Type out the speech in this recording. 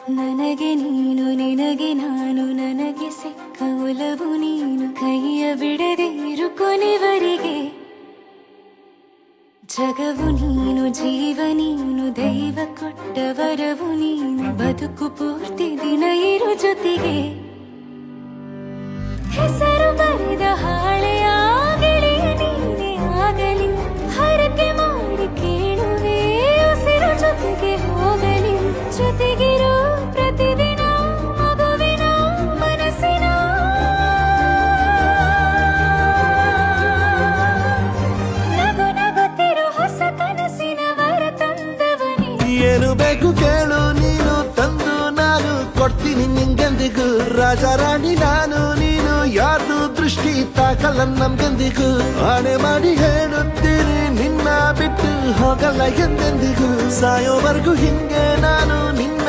ನನಗೆ ನೀನು ನಿನಗೆ ನಾನು ನನಗೆ ಸಿಕ್ಕ ಒಲವು ನೀನು ಕೈಯ ಬಿಡದೆ ಇರು ಕೊನೆವರೆಗೆ ಜಗವು ನೀನು ಜೀವ ನೀನು ದೈವ ಕೊಟ್ಟ ವರವು ನೀನು ಬದುಕು ಪೂರ್ತಿ ದಿನ ಇರು ಜೊತೆಗೆ ಹೆಸರು ಬರೆದ ಹಾಳೆಯ ಗೆಳೆಯ ನೀನೇ ಆಗಲಿ ಹರಕೆ ಮಾಡಿ ಕೇಳುವೆ ಉಸಿರು ಜೊತೆಗೆ ಹೋಗಲಿ ಜೊತೆಗಿರೋ ಪ್ರತಿದಿನ ಮಗುವಿನ ಮನಸ್ಸಿನ ನಗು ನಗುತ್ತಿರೋ ಹೊಸ ಕನಸಿನ ವರ ತಂದವನೇ ಏನು ಬೇಕು ಕೇಳು ನೀನು ತಂದು ನಾನು ಕೊಡ್ತೀನಿ ನಿಂಗೆಂದಿಗೂ ರಾಜ ರಾಣಿ ನಾನು ನೀನು ಯಾರ್ದು ದೃಷ್ಟಿ ತಾಕಲ್ಲ ನಮ್ಗೆಂದಿಗೂ ಆಣೆ ಮಾಡಿ ಹೇಳುತ್ತೀರಿ ನಿನ್ನ ಬಿಟ್ಟು ಹೋಗಲ್ಲ ಎಂದೆಂದಿಗೂ ಸಾಯೋವರೆಗೂ ಹಿಂಗೆ ನಾನು ನಿನ್ನ